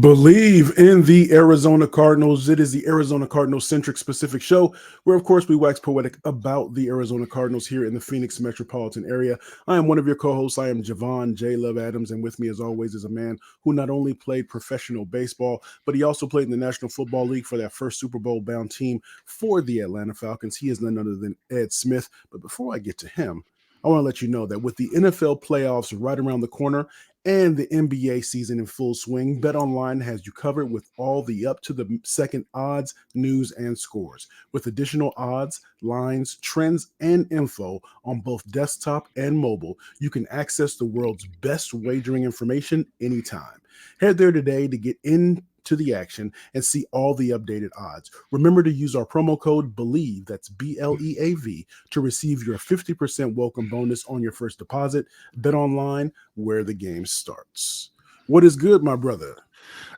Believe in the Arizona Cardinals. It is the Arizona Cardinals centric specific show where, of course, we wax poetic about the Arizona Cardinals here in the Phoenix metropolitan area. I am one of your co hosts. I am Javon J. Love Adams, and with me, as always, is a man who not only played professional baseball, but he also played in the National Football League for that first Super Bowl bound team for the Atlanta Falcons. He is none other than Ed Smith. But before I get to him, I want to let you know that with the NFL playoffs right around the corner and the NBA season in full swing, BetOnline has you covered with all the up to the second odds, news, and scores. With additional odds, lines, trends, and info on both desktop and mobile, you can access the world's best wagering information anytime. Head there today to get into the action and see all the updated odds. Remember to use our promo code Bleav, that's BLEAV, to receive your 50% welcome bonus on your first deposit. Bet online where the game starts. What is good, my brother?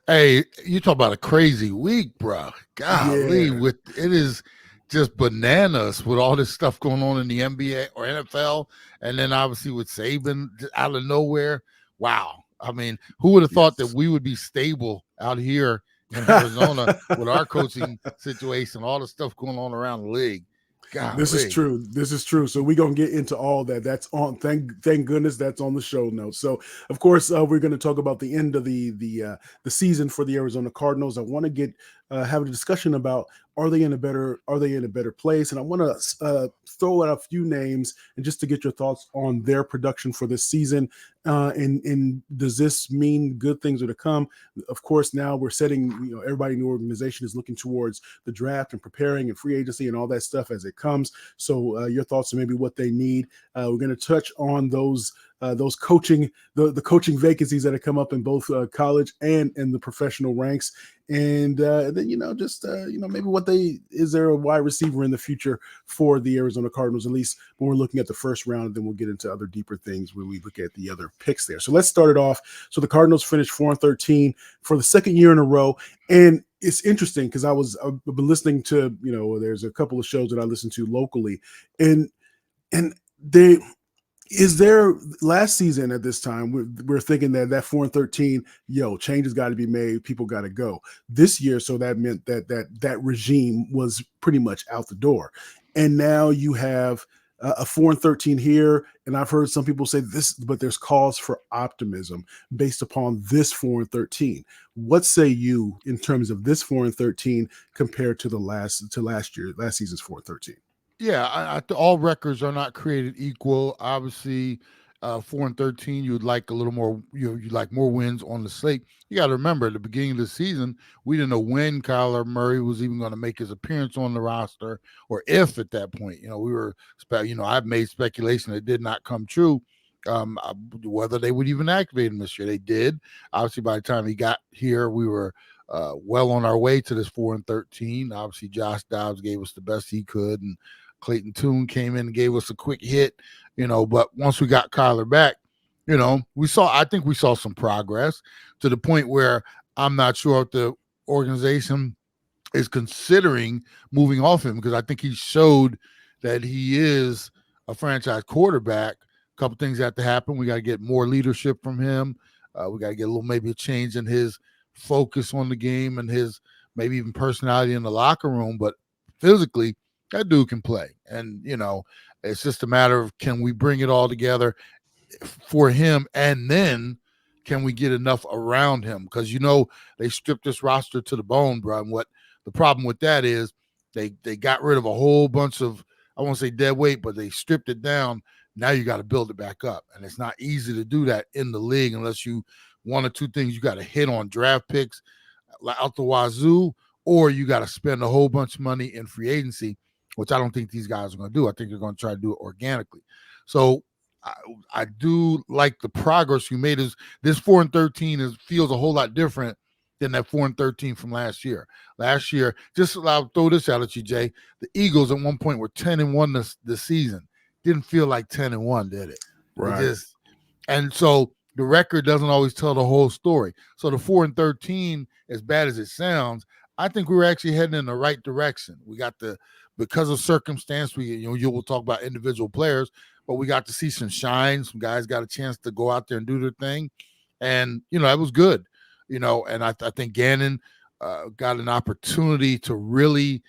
Hey, you talk about a crazy week, bro. Golly, Yeah. with it is just bananas with all this stuff going on in the NBA or NFL, and then obviously with Saban out of nowhere. Wow. I mean, who would have thought that Yes. we would be stable out here in Arizona with our coaching situation, all the stuff going on around the league? This is Golly. true. This is true. So we're gonna get into all that. That's on. Thank goodness that's on the show notes. So of course we're going to talk about the end of the season for the Arizona Cardinals. I want to get have a discussion about are they in a better place, and I want to throw out a few names and just to get your thoughts on their production for this season. And does this mean good things are to come? Of course, now we're setting. Everybody in the organization is looking towards the draft and preparing and free agency and all that stuff as it comes. So your thoughts on maybe what they need. We're going to touch on those coaching the coaching vacancies that have come up in both college and in the professional ranks, and then just maybe what they is there a wide receiver in the future for the Arizona Cardinals, at least when we're looking at the first round, and then we'll get into other deeper things when we look at the other picks there. So let's start it off. So the Cardinals finished 4-13 for the second year in a row, and it's interesting because I've been listening to there's a couple of shows that I listen to locally, and they is there last season at this time we're thinking that 4-13 changes got to be made, people got to go this year, so that meant that regime was pretty much out the door, and now you have a 4-13 here, and I've heard some people say this, but there's cause for optimism based upon this 4-13. What say you in terms of this 4-13 compared to last season's 4-13? Yeah, all records are not created equal. Obviously, 4-13, you would like a little more. You like more wins on the slate. You got to remember, at the beginning of the season, we didn't know when Kyler Murray was even going to make his appearance on the roster, or if at that point. We were, I've made speculation that did not come true. Whether they would even activate him this year, they did. Obviously, by the time he got here, we were well on our way to this 4-13. Obviously, Josh Dobbs gave us the best he could, and Clayton Tune came in and gave us a quick hit, but once we got Kyler back, I think we saw some progress to the point where I'm not sure if the organization is considering moving off him, because I think he showed that he is a franchise quarterback. A couple things have to happen. We got to get more leadership from him. We got to get maybe a change in his focus on the game and his maybe even personality in the locker room, but physically, that dude can play. And, it's just a matter of, can we bring it all together for him? And then can we get enough around him? Because, they stripped this roster to the bone, bro. And what the problem with that is they got rid of a whole bunch of, I won't say dead weight, but they stripped it down. Now you got to build it back up. And it's not easy to do that in the league unless you, one or two things, you got to hit on draft picks out the wazoo, or you got to spend a whole bunch of money in free agency, which I don't think these guys are going to do. I think they're going to try to do it organically. So I do like the progress you made. Is this 4-13 feels a whole lot different than that 4-13 from last year. Last year, I'll throw this out at you, Jay. The Eagles at one point were 10-1 this season. Didn't feel like 10-1, did it? Right. And so the record doesn't always tell the whole story. So the 4-13, as bad as it sounds, I think we were actually heading in the right direction. We got because of circumstance, you will talk about individual players, but we got to see some shine. Some guys got a chance to go out there and do their thing. And, that was good. And I think Gannon got an opportunity to really,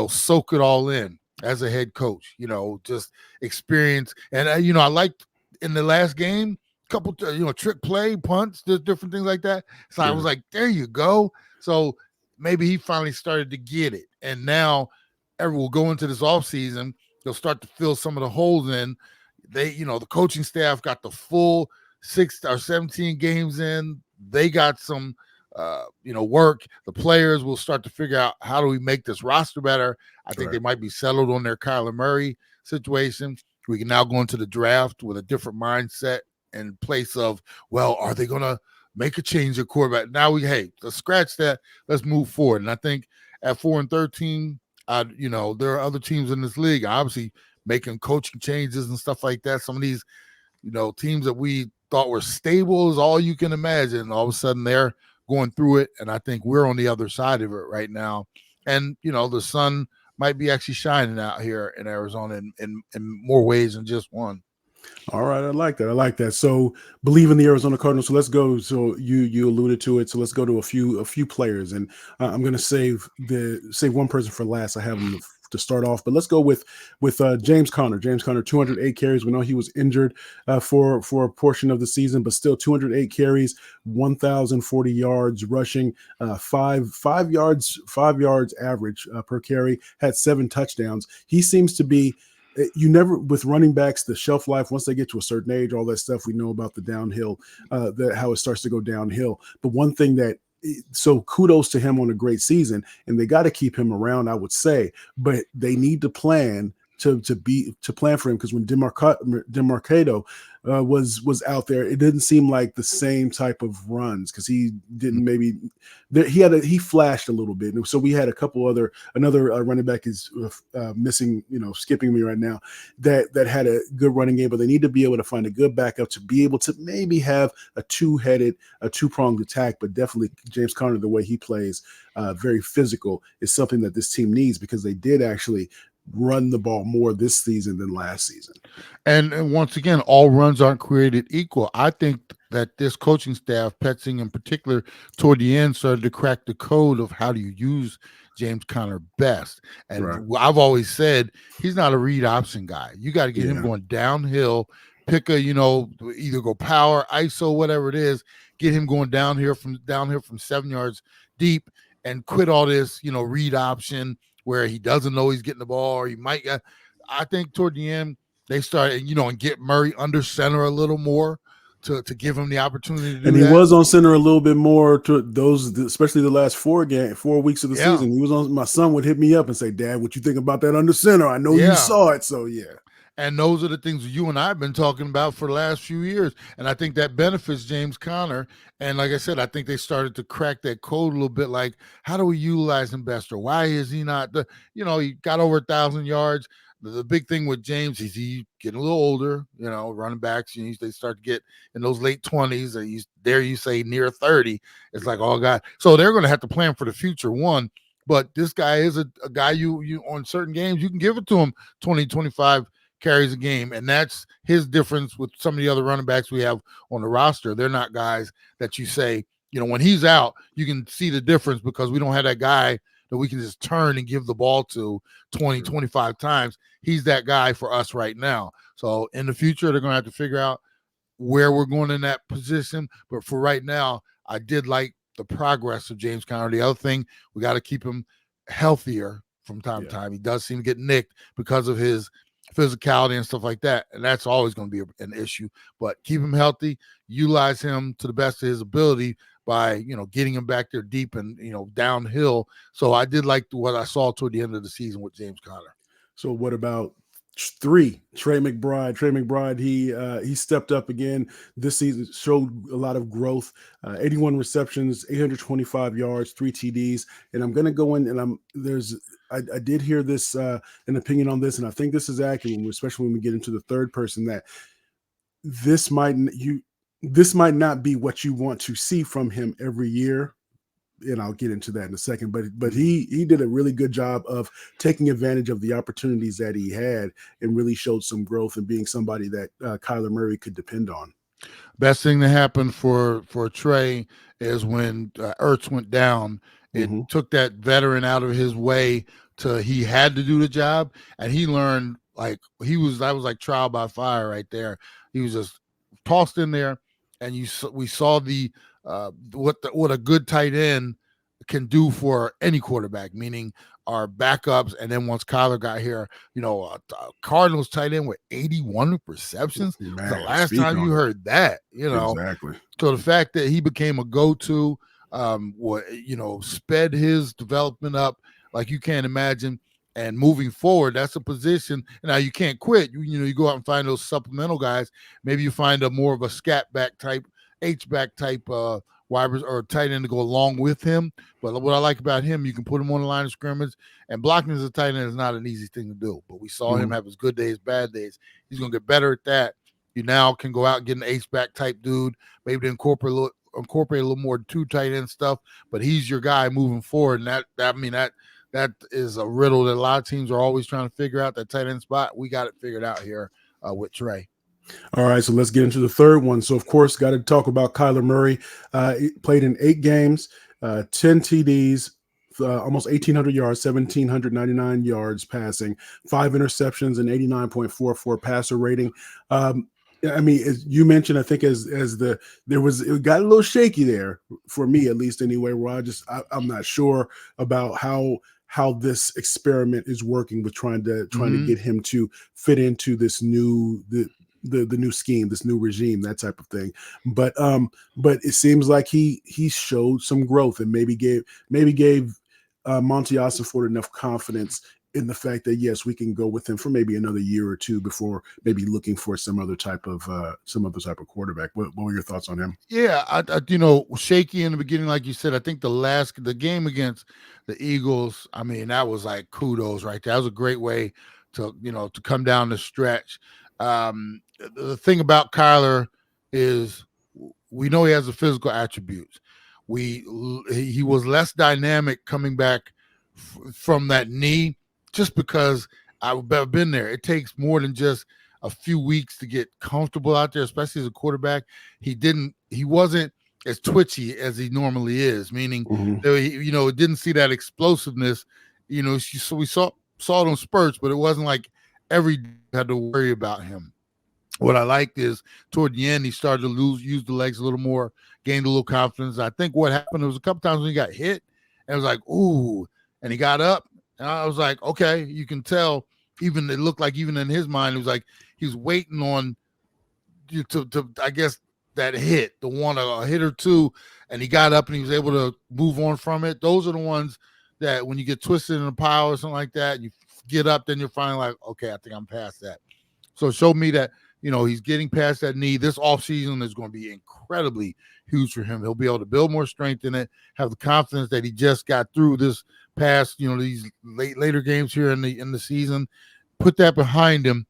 soak it all in as a head coach, just experience. And, I liked in the last game, couple, trick play, punts, different things like that. So I was like, there you go. So maybe he finally started to get it. And now will go into this offseason, they'll start to fill some of the holes in. The coaching staff got the full 6 or 17 games in. They got some work. The players will start to figure out, how do we make this roster better? I think they might be settled on their Kyler Murray situation. We can now go into the draft with a different mindset in place of, well, are they going to make a change at quarterback? Now let's scratch that. Let's move forward. And I think at 4-13, there are other teams in this league, obviously making coaching changes and stuff like that. Some of these, teams that we thought were stable is all you can imagine. All of a sudden they're going through it. And I think we're on the other side of it right now. And, the sun might be actually shining out here in Arizona in more ways than just one. All right, I like that. So Bleav in the Arizona Cardinals. So let's go. So you alluded to it. So let's go to a few players, and I'm going to save one person for last. I have him to start off, but let's go with James Conner. James Conner, 208 carries. We know he was injured for a portion of the season, but still 208 carries, 1,040 yards rushing, five yards average per carry. Had 7 touchdowns. He seems to be. You never, with running backs, the shelf life, once they get to a certain age, all that stuff we know about the downhill, how it starts to go downhill. But one thing so kudos to him on a great season, and they got to keep him around, I would say, but they need to plan to plan for him, because when Demarcado was out there, it didn't seem like the same type of runs, because he didn't he flashed a little bit. And so we had another running back is missing, skipping me right now, that had a good running game, but they need to be able to find a good backup to be able to maybe have a two-pronged attack. But definitely James Conner, the way he plays, very physical, is something that this team needs, because they did actually run the ball more this season than last season. And once again, all runs aren't created equal. I think that this coaching staff, Petzing in particular, toward the end started to crack the code of how do you use James Conner best. And I've always said he's not a read option guy. You got to get him going downhill, pick either go power, ISO, whatever it is, get him going downhill from 7 yards deep, and quit all this, read option where he doesn't know he's getting the ball, or he might get. I think toward the end they started, and get Murray under center a little more to give him the opportunity to do that. And he was on center a little bit more to those, especially the last 4 weeks of the season. He was on. My son would hit me up and say, "Dad, what you think about that under center? I know you saw it." So And those are the things you and I have been talking about for the last few years. And I think that benefits James Conner. And like I said, I think they started to crack that code a little bit, like, how do we utilize him best? Or why is he not he got over 1,000 yards. The big thing with James is he getting a little older, running backs, they start to get in those late 20s, or you say near 30. It's like, oh God. So they're going to have to plan for the future, one. But this guy is a guy you on certain games, you can give it to him 20, 25 carries a game, and that's his difference with some of the other running backs we have on the roster. They're not guys that you say, when he's out, you can see the difference, because we don't have that guy that we can just turn and give the ball to 20, 25 times. He's that guy for us right now. So in the future, they're going to have to figure out where we're going in that position. But for right now, I did like the progress of James Conner. The other thing, we got to keep him healthier from time to time. He does seem to get nicked because of his physicality and stuff like that, and that's always going to be an issue. But keep him healthy, utilize him to the best of his ability by getting him back there deep and downhill. So I did like what I saw toward the end of the season with James Conner. So what about 3, Trey McBride? Trey McBride, he stepped up again this season, showed a lot of growth. 81 receptions, 825 yards, 3 TDs. And I'm going to go in, and I did hear this an opinion on this, and I think this is accurate, especially when we get into the third person, that this might not be what you want to see from him every year. And I'll get into that in a second, but he did a really good job of taking advantage of the opportunities that he had, and really showed some growth and being somebody that Kyler Murray could depend on. Best thing that happened for Trey is when Ertz went down. It Hmm. took that veteran out of his way to he had to do the job, and he learned like that was like trial by fire right there. He was just tossed in there, and we saw the what a good tight end can do for any quarterback, meaning our backups. And then once Kyler got here, Cardinals tight end with 81 receptions. The Man, last speak time you on it. heard that, Exactly. so the fact that he became a go-to, sped his development up like you can't imagine. And moving forward, that's a position. Now you can't quit. You go out and find those supplemental guys. Maybe you find a more of a scat back type, H back type wide or tight end to go along with him. But what I like about him, you can put him on the line of scrimmage, and blocking as a tight end is not an easy thing to do. But we saw him Hmm. have his good days, bad days. He's going to get better at that. You now can go out and get an H back type dude, maybe to incorporate a little more two tight end stuff. But he's your guy moving forward, and that is a riddle that a lot of teams are always trying to figure out. That tight end spot, we got it figured out here with Trey. All right, so let's get into the third one. So, of course, got to talk about Kyler Murray. He played in 8 games, 10 TDs, almost 1,800 yards, 1,799 yards passing, 5 interceptions, and 89.44 passer rating. I mean, as you mentioned, I think it got a little shaky there for me, at least anyway, where I'm not sure about how this experiment is working with trying to get him to fit into this the new scheme, this new regime, that type of thing. But it seems like he showed some growth and maybe gave Monty Ossenford enough confidence in the fact that yes, we can go with him for maybe another year or two before maybe looking for some other type of quarterback. What were your thoughts on him? Yeah, shaky in the beginning, like you said. I think the game against the Eagles, I mean, that was like kudos right there. That was a great way to come down the stretch. The thing about Kyler is we know he has the physical attributes. He was less dynamic coming back from that knee, just because I've been there. It takes more than just a few weeks to get comfortable out there, especially as a quarterback. He wasn't as twitchy as he normally is, meaning Mm-hmm. it didn't see that explosiveness. So we saw it on spurts, but it wasn't like every day had to worry about him. What I liked is toward the end, he started to use the legs a little more, gained a little confidence. I think what happened, there was a couple times when he got hit, and it was like, ooh, and he got up, and I was like, okay, you can tell. Even it looked like even in his mind, it was like he was waiting on you to I guess that hit, the one a hit or two, and he got up and he was able to move on from it. Those are the ones that when you get twisted in a pile or something like that, you get up, then you're finally like, okay, I think I'm past that. So it showed me that he's getting past that knee. This offseason is going to be incredibly huge for him. He'll be able to build more strength in it, have the confidence that he just got through this past, these later games here in the season. Put that behind him.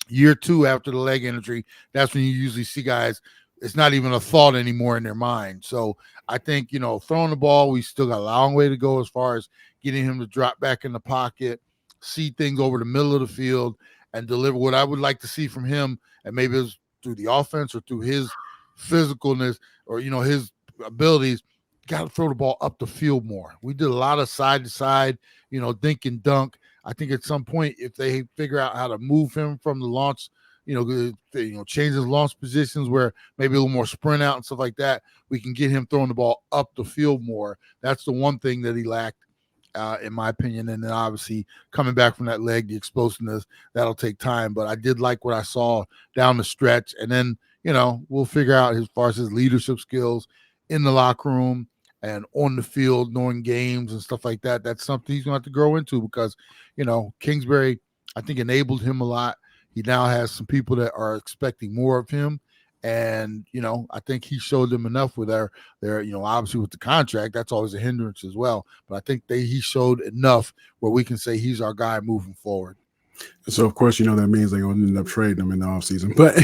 Year two after the leg injury, that's when you usually see guys, it's not even a thought anymore in their mind. So I think, throwing the ball, we still got a long way to go as far as getting him to drop back in the pocket, see things over the middle of the field, and deliver what I would like to see from him. And maybe it's through the offense or through his physicalness or, his abilities. Got to throw the ball up the field more. We did a lot of side to side, dink and dunk. I think at some point, if they figure out how to move him from the launch, change his launch positions where maybe a little more sprint out and stuff like that, we can get him throwing the ball up the field more. That's the one thing that he lacked, in my opinion. And then obviously coming back from that leg, the explosiveness, that'll take time. But I did like what I saw down the stretch. And then, we'll figure out as far as his leadership skills in the locker room and on the field, knowing games and stuff like that. That's something he's going to have to grow into because, Kingsbury, I think, enabled him a lot. He now has some people that are expecting more of him. And, I think he showed them enough with their obviously with the contract, that's always a hindrance as well. But I think he showed enough where we can say he's our guy moving forward. So of course, that means they're going to end up trading them in the offseason. But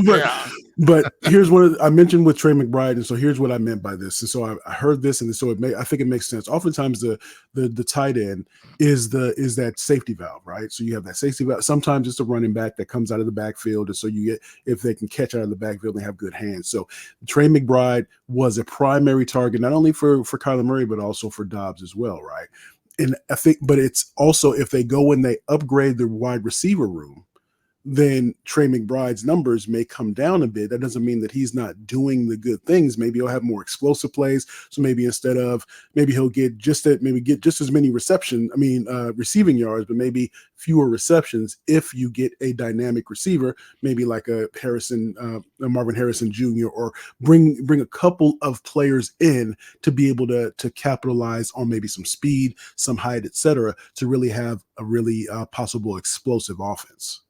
Right, yeah. but here's I mentioned with Trey McBride, and so here's what I meant by this. And so I heard this, and so I think it makes sense. Oftentimes, the tight end is that safety valve, right? So you have that safety valve. Sometimes it's a running back that comes out of the backfield, and so you get, if they can catch out of the backfield and have good hands. So Trey McBride was a primary target not only for Kyler Murray but also for Dobbs as well, right? And I think, but it's also if they go and they upgrade the wide receiver room, then Trey McBride's numbers may come down a bit. That doesn't mean that he's not doing the good things. Maybe he'll have more explosive plays. So maybe maybe he'll get just as many receiving yards, but maybe fewer receptions if you get a dynamic receiver, maybe like a Marvin Harrison Jr., or bring a couple of players in to be able to capitalize on maybe some speed, some height, etc., to really have a really possible explosive offense.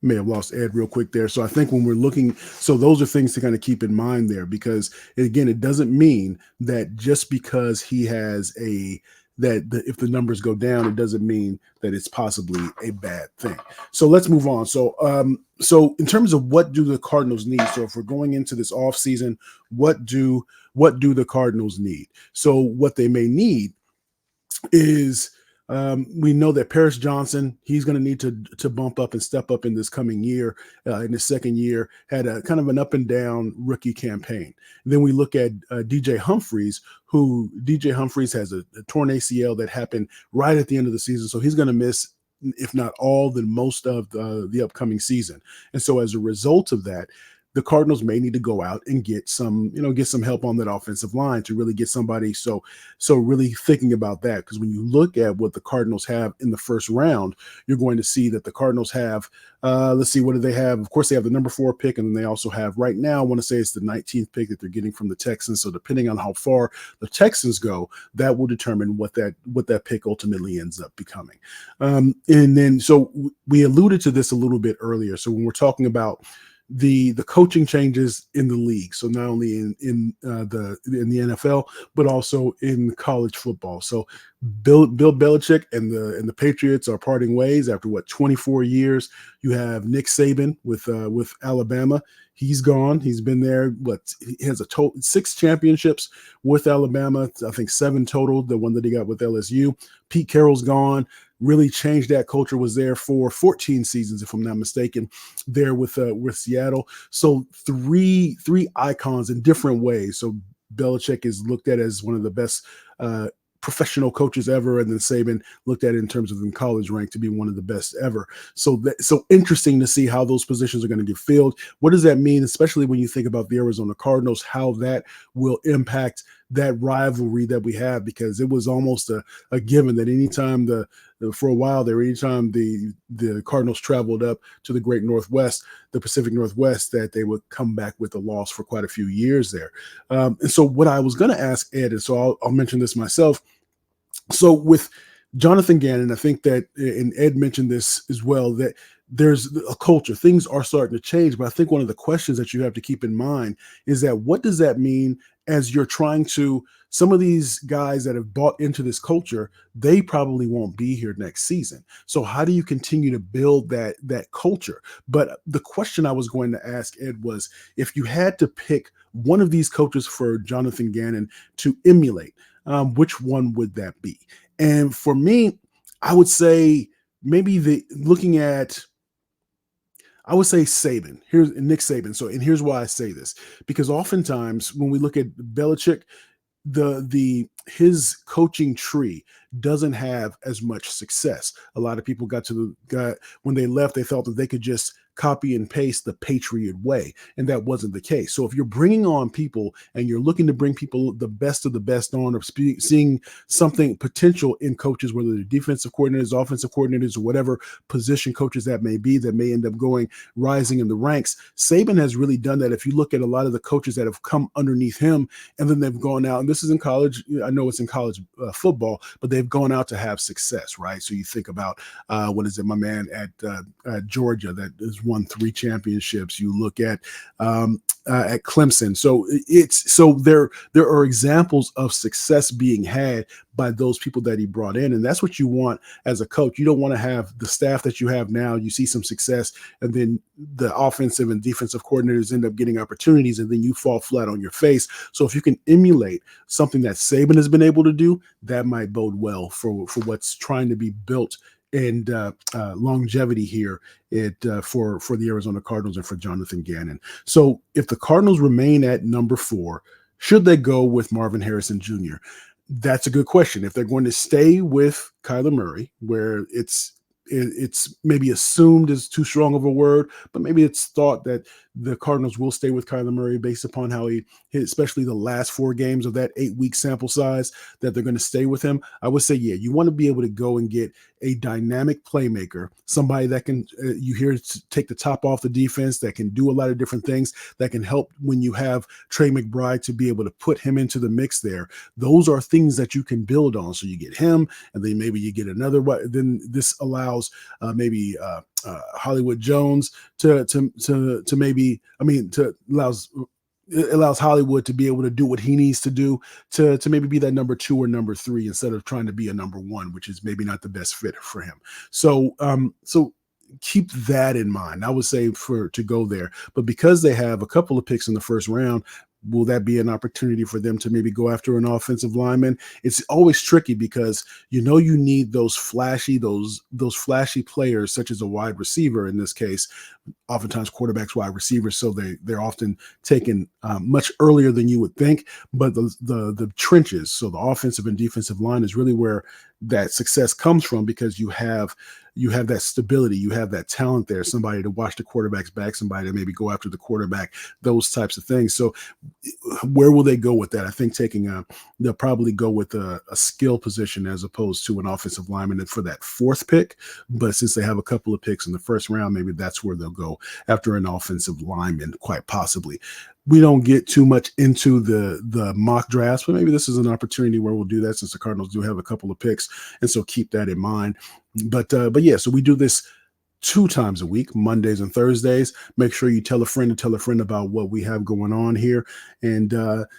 May have lost Ed real quick there. So I think when we're looking, so those are things to kind of keep in mind there, because again, it doesn't mean that just because he has if the numbers go down, it doesn't mean that it's possibly a bad thing. So let's move on. So in terms of what do the Cardinals need? So if we're going into this offseason, what do the Cardinals need? So what they may need is, we know that Paris Johnson, he's going to need to bump up and step up in this coming year. In his second year, had a kind of an up and down rookie campaign. And then we look at DJ Humphries, has a torn ACL that happened right at the end of the season. So he's going to miss, if not all, then most of the upcoming season. And so as a result of that, the Cardinals may need to go out and get some help on that offensive line to really get somebody. So really thinking about that, because when you look at what the Cardinals have in the first round, you're going to see that the Cardinals have, let's see, what do they have? Of course, they have the number 4 pick, and then they also have right now, I want to say it's the 19th pick that they're getting from the Texans. So depending on how far the Texans go, that will determine what that pick ultimately ends up becoming. And then, so we alluded to this a little bit earlier. So when we're talking about the coaching changes in the league, so not only in the NFL but also in college football. So Bill Belichick and the Patriots are parting ways after 24 years. You have Nick Saban with Alabama. He's gone. He's been there. He has a total 6 championships with Alabama. I think 7 total. The one that he got with LSU. Pete Carroll's gone. Really changed that culture. Was there for 14 seasons, if I'm not mistaken, there with Seattle. So three icons in different ways. So Belichick is looked at as one of the best professional coaches ever, and then Saban looked at it in terms of in college rank to be one of the best ever. So interesting to see how those positions are going to get filled. What does that mean, especially when you think about the Arizona Cardinals, how that will impact that rivalry that we have? Because it was almost a given that anytime for a while there, anytime the Cardinals traveled up to the great Northwest, the Pacific Northwest, that they would come back with a loss for quite a few years there. And so what I was going to ask Ed, and so I'll mention this myself. So with Jonathan Gannon, I think that, and Ed mentioned this as well, that there's a culture. Things are starting to change, but I think one of the questions that you have to keep in mind is that what does that mean as you're trying to, some of these guys that have bought into this culture, they probably won't be here next season. So how do you continue to build that culture? But the question I was going to ask Ed was, if you had to pick one of these coaches for Jonathan Gannon to emulate, which one would that be? And for me, I would say maybe I would say Saban. Here's Nick Saban. So, and here's why I say this, because oftentimes when we look at Belichick, his coaching tree doesn't have as much success. A lot of people when they left, they felt that they could just copy and paste the Patriot way, and that wasn't the case. So if you're bringing on people and you're looking to bring people, the best of the best on, or seeing something potential in coaches, whether they're defensive coordinators, offensive coordinators, or whatever position coaches that may be, that may end up rising in the ranks, Saban has really done that. If you look at a lot of the coaches that have come underneath him, and then they've gone out, and this is in college, I know it's in college football, but they've gone out to have success, right? So you think about, my man at Georgia, that is won 3 championships. You look at Clemson. So there are examples of success being had by those people that he brought in, and that's what you want as a coach. You don't want to have the staff that you have now. You see some success, and then the offensive and defensive coordinators end up getting opportunities, and then you fall flat on your face. So if you can emulate something that Saban has been able to do, that might bode well for what's trying to be built and longevity here for the Arizona Cardinals and for Jonathan Gannon. So if the Cardinals remain at number 4, should they go with Marvin Harrison Jr.? That's a good question. If they're going to stay with Kyler Murray, where it's maybe assumed is too strong of a word, but maybe it's thought that the Cardinals will stay with Kyler Murray based upon how he hit, especially the last 4 games of that 8-week sample size, that they're going to stay with him. I would say, yeah, you want to be able to go and get a dynamic playmaker, somebody that can, you hear, take the top off the defense, that can do a lot of different things, that can help when you have Trey McBride to be able to put him into the mix there. Those are things that you can build on. So you get him, and then maybe you get another, then this allows maybe Hollywood Jones to maybe, it allows Hollywood to be able to do what he needs to do to maybe be that number 2 or number 3 instead of trying to be a number 1, which is maybe not the best fit for him. So keep that in mind. I would say to go there, but because they have a couple of picks in the first round, will that be an opportunity for them to maybe go after an offensive lineman? It's always tricky because you need those flashy players, such as a wide receiver in this case. Oftentimes quarterbacks, wide receivers, so they're often taken much earlier than you would think. But the trenches, so the offensive and defensive line, is really where that success comes from, because you have that stability, you have that talent there, somebody to watch the quarterback's back, somebody to maybe go after the quarterback, those types of things. So where will they go with that? I think they'll probably go with a skill position as opposed to an offensive lineman for that 4th pick. But since they have a couple of picks in the first round, maybe that's where they'll go after an offensive lineman, quite possibly. We don't get too much into the mock drafts, but maybe this is an opportunity where we'll do that, since the Cardinals do have a couple of picks, and so keep that in mind. But yeah, so we do this 2 times a week, Mondays and Thursdays. Make sure you tell a friend about what we have going on here. And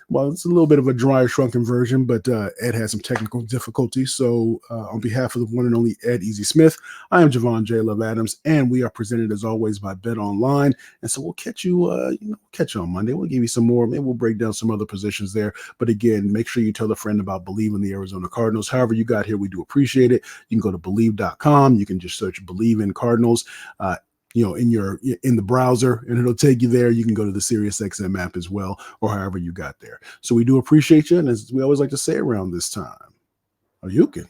well, it's a little bit of a drier, shrunken version, but Ed had some technical difficulties. So on behalf of the one and only Ed Easy Smith, I am Javon J. Love Adams, and we are presented as always by Bet Online. And so we'll catch you on Monday. We'll give you some more. Maybe we'll break down some other positions there. But again, make sure you tell a friend about Bleav in the Arizona Cardinals. However you got here, we do appreciate it. You can go to Bleav.com. You can just search Bleav in Cardinals. In the browser, and it'll take you there. You can go to the SiriusXM app as well, or however you got there. So we do appreciate you, and as we always like to say around this time, you can